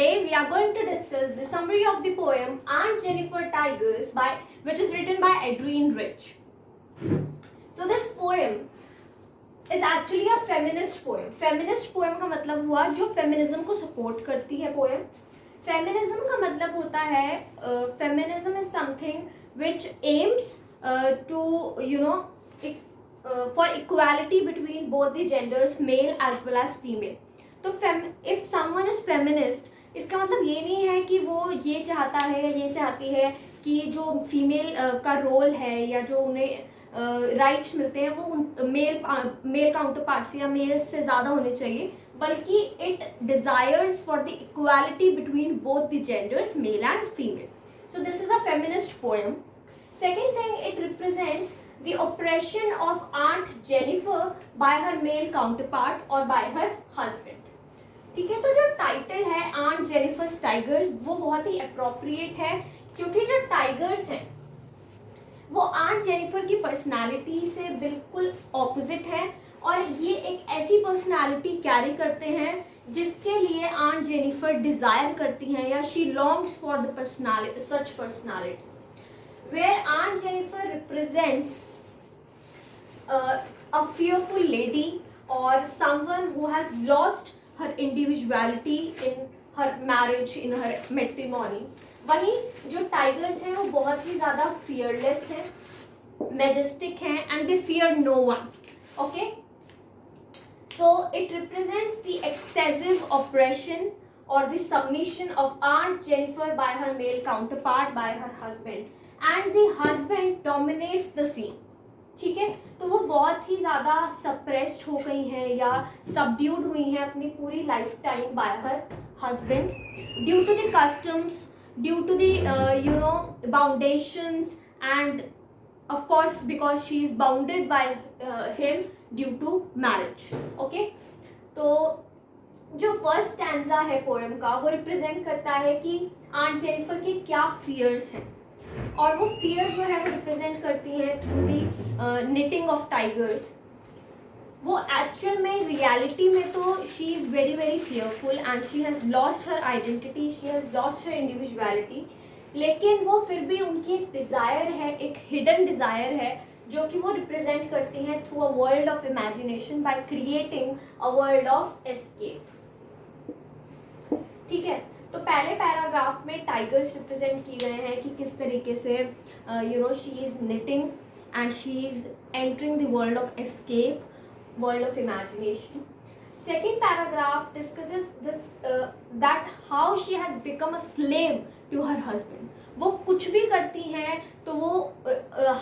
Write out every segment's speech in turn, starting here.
Today we are going to discuss the summary of the poem Aunt Jennifer Tigers which is written by Adrienne Rich. So this poem is actually a feminist poem. Feminist poem का मतलब हुआ जो feminism को support करती है poem. Feminism का मतलब होता है feminism is something which aims to for equality between both the genders, male as well as female. तो if someone is feminist, इसका मतलब ये नहीं है कि वो ये चाहता है या ये चाहती है कि जो फीमेल का रोल है या जो उन्हें राइट्स मिलते हैं वो मेल काउंटर पार्ट या मेल से ज़्यादा होने चाहिए, बल्कि it desires for the equality between both the genders, male and female. So this is a feminist poem. Second thing, it represents the oppression of Aunt Jennifer by her male counterpart or by her husband. ठीक है, तो जो title है Aunt Jennifer's Tigers वो बहुत ही appropriate है, क्योंकि जो टाइगर्स हैं वो आंट जेनिफर की पर्सनालिटी से बिल्कुल ऑपोजिट है और ये एक ऐसी पर्सनालिटी कैरी करते हैं जिसके लिए आंट जेनिफर डिजायर करती हैं या she longs for the personality, such personality. Where Aunt Jennifer represents a fearful lady or someone who has lost her individuality in her marriage, in her matrimony. वहीं जो tigers हैं वो बहुत ही ज़्यादा fearless हैं, majestic हैं, and they fear no one. Okay? So it represents the excessive oppression or the submission of Aunt Jennifer by her male counterpart, by her husband. And the husband dominates the scene. ठीक है, तो वो बहुत ही ज़्यादा suppressed हो गई हैं या सबड्यूड हुई हैं अपनी पूरी lifetime by her husband due to the customs, due to the boundations and of course because she is bounded by him due to marriage. Okay, तो जो फर्स्ट स्टैंजा है पोएम का वो रिप्रेजेंट करता है कि आंट जेनिफर के क्या फियर्स हैं, और वो फियर जो है वो रिप्रेजेंट करती है through the knitting of tigers. वो एक्चुअल में रियलिटी में तो she is very very fearful and she has lost her identity, she has lost her individuality, लेकिन वो फिर भी उनकी एक डिज़ायर है, एक हिडन डिज़ायर है जो कि वो रिप्रेजेंट करती हैं through a world of imagination by creating a world of escape. ठीक है, तो पहले पैराग्राफ में टाइगर्स रिप्रेजेंट किए गए हैं कि किस तरीके से she is knitting and she is entering the world of escape, world of imagination. Second paragraph discusses this that how she has become a slave to her husband. वो कुछ भी करती हैं तो वो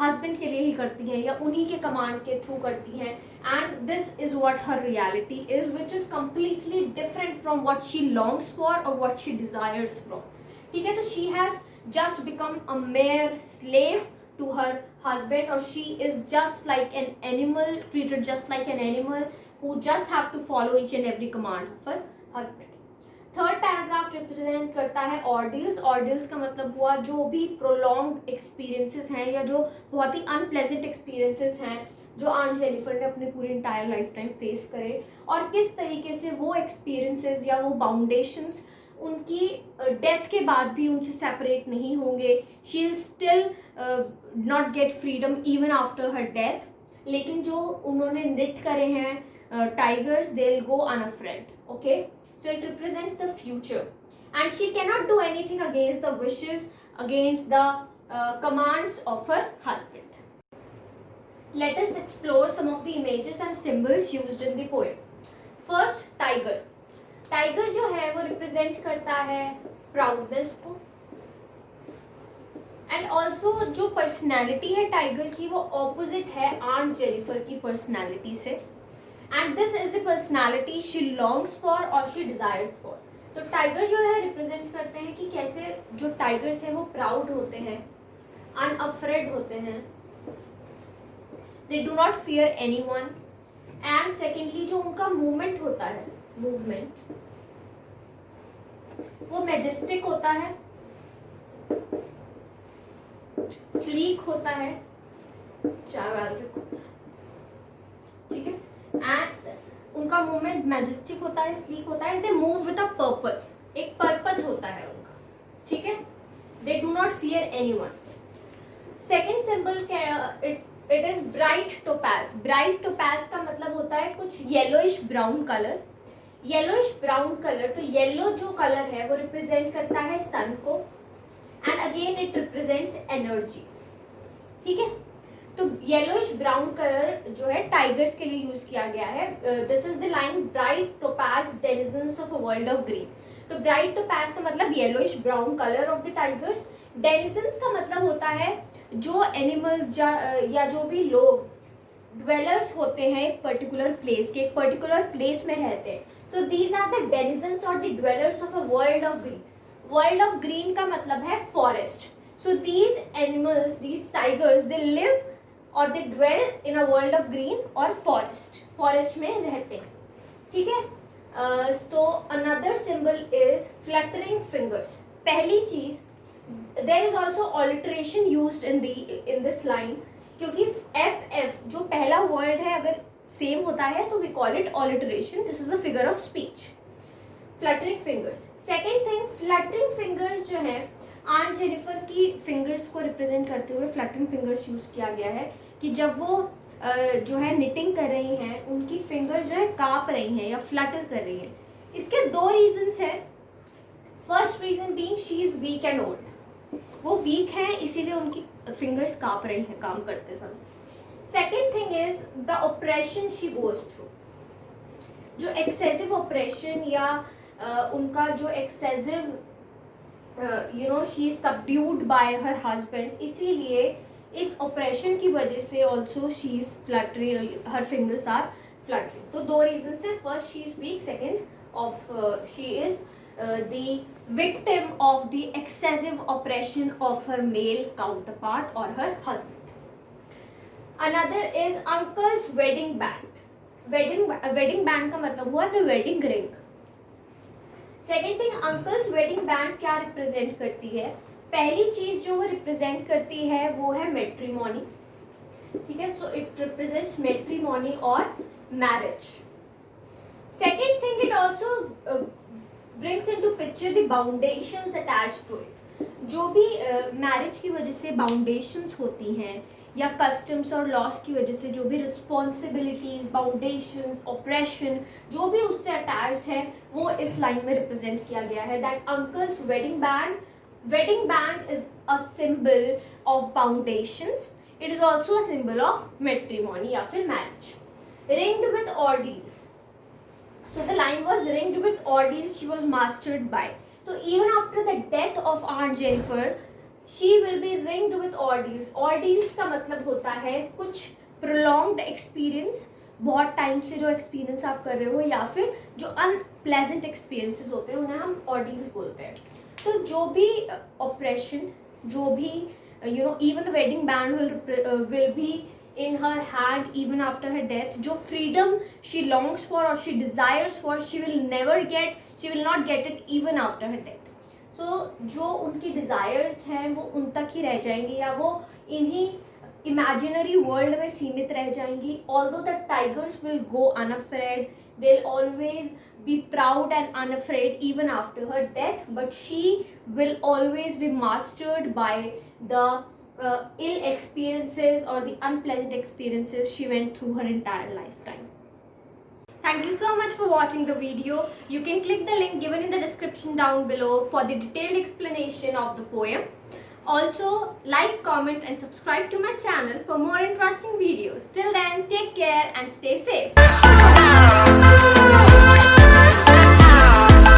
हस्बैंड के लिए ही करती हैं या उन्हीं के कमांड के थ्रू करती हैं, and this is what her reality is, which is completely different from what she longs for और व्हाट शी डिजायर्स फ्रॉम. ठीक है, तो she has just become a mayor slave to her husband, or she is just like an animal, treated just like an animal who just have to follow each and every command of her husband. Third paragraph represent करता है ऑर्डियल्स. ऑर्डियल्स का मतलब हुआ जो भी prolong experiences हैं या जो बहुत ही अनप्लेजेंट एक्सपीरियंसेस हैं जो आंट जेनिफर ने अपने पूरी इंटायर लाइफ टाइम फेस करे, और किस तरीके से वो एक्सपीरियंसेस या वो बाउंडेशंस उनकी डेथ के बाद भी उनसे सेपरेट नहीं होंगे. She will still not get freedom even after her death. लेकिन जो उन्होंने निट करे हैं tigers, they will go unafraid. Okay, so it represents the future and she cannot do anything against the wishes, against the commands of her husband. Let us explore some of the images and symbols used in the poem. First, tiger. Tiger जो है वो represent करता है proudness को, and also जो personality है tiger की वो opposite है Aunt Jennifer की personality से. And this is the personality she longs for or she desires for. तो टाइगर जो है रिप्रेजेंट करते हैं कि कैसे जो टाइगर्स हैं वो प्राउड होते हैं, अनअफ्रेड होते हैं, they do not fear anyone. And secondly जो उनका मूवमेंट होता है, मूवमेंट वो मैजेस्टिक होता है, स्लीक होता है, चावैल्रिक होता है. ठीक है, एंड उनका मूवमेंट मैजेस्टिक होता है, स्लीक होता है, and they move with a purpose. एक पर्पस होता है उनका, ठीक है. They do not fear anyone. Second symbol it is bright topaz. Bright topaz का मतलब होता है कुछ yellowish brown colour. Yellowish brown colour, तो येलो जो कलर है वो रिप्रेजेंट करता है सन को, and again it represents energy. ठीक है, तो येलोइश ब्राउन कलर जो है टाइगर्स के लिए यूज किया गया है. This is the line bright topaz denizens of a world of green. तो ब्राइट टोपैज का मतलब yellowish brown colour of the tigers. Denizens का मतलब होता है जो एनिमल्स या जो भी लोग ड्वेलर्स होते हैं एक पर्टिकुलर प्लेस के, एक पर्टिकुलर प्लेस में रहते हैं. So these are the denizens और the dwellers of a world of green. World of green का मतलब है forest. So these animals, these tigers, they live और they dwell in a world of green और forest. Forest में रहते हैं. ठीक है. So another symbol is fluttering fingers. पहली चीज, there is also alliteration used in this line, क्योंकि FF जो पहला वर्ड है अगर सेम होता है तो we call it alliteration. This is a figure of speech. Fluttering fingers. Second thing, fluttering fingers जो है ऑन जेनिफर की फिंगर्स को रिप्रेजेंट करते हुए फ्लटरिंग फिंगर्स यूज किया गया है कि जब वो जो है निटिंग कर रही हैं उनकी फिंगर जो है काँप रही हैं या फ्लटर कर रही हैं. इसके दो रीजंस हैं. First reason being she is weak and old. वो वीक हैं इसीलिए उनकी फिंगर्स काँप रही हैं काम करते समय. Second thing is the operation she goes through. जो एक्सेसिव ऑपरेशन या उनका जो excessive she is subdued by her husband, इसीलिए इस ऑपरेशन की वजह से also she is fluttering, her fingers are fluttering. तो दो रीजन से, first she is weak, second of she is the victim of the excessive operation of her male counterpart और her husband. Another is uncle's wedding band. Wedding band का मतलब हुआ the wedding ring. Second thing, uncle's wedding band क्या represent करती है? पहली चीज जो वो रिप्रेजेंट करती है वो है मैट्रिमोनी. ठीक है, सो इट रिप्रेजेंट्स मैट्रिमोनी और marriage. Second thing, it also brings into picture the boundations attached to it. जो भी मैरिज की वजह से बाउंडेशंस होती हैं या कस्टम्स और लॉस की वजह से जो भी रिस्पॉन्सिबिलिटीज, बाउंडेशंस, ऑपरेशन जो भी उससे अटैच्ड है वो इस लाइन में रिप्रेजेंट किया गया है. That uncle's wedding band is a symbol of foundations. It is also a symbol of matrimony या फिर marriage. Ringed with ordeals. So the line was ringed with ordeals she was mastered by. So even after the death of Aunt Jennifer, she will be ringed with ordeals. Ordeals का मतलब होता है कुछ prolonged experience, बहुत time से जो experience आप कर रहे हो या फिर जो अनप्लेजेंट एक्सपीरियंसेस होते हैं उन्हें हम ऑर्डियल्स बोलते हैं. तो जो भी ऑपरेशन, जो भी even the wedding band will be in her hand even after her death. जो freedom she longs for or she desires for, she will not get it even after her death. So जो उनकी desires हैं वो उन तक ही रह जाएंगी या वो इन्हीं imaginary world में सीमित रह जाएंगी. Although the tigers will go unafraid, they'll always be proud and unafraid even after her death, but she will always be mastered by the ill experiences or the unpleasant experiences she went through her entire lifetime. Thank you so much for watching the video. You can click the link given in the description down below for the detailed explanation of the poem. Also, like, comment and subscribe to my channel for more interesting videos. Till then, take care and stay safe.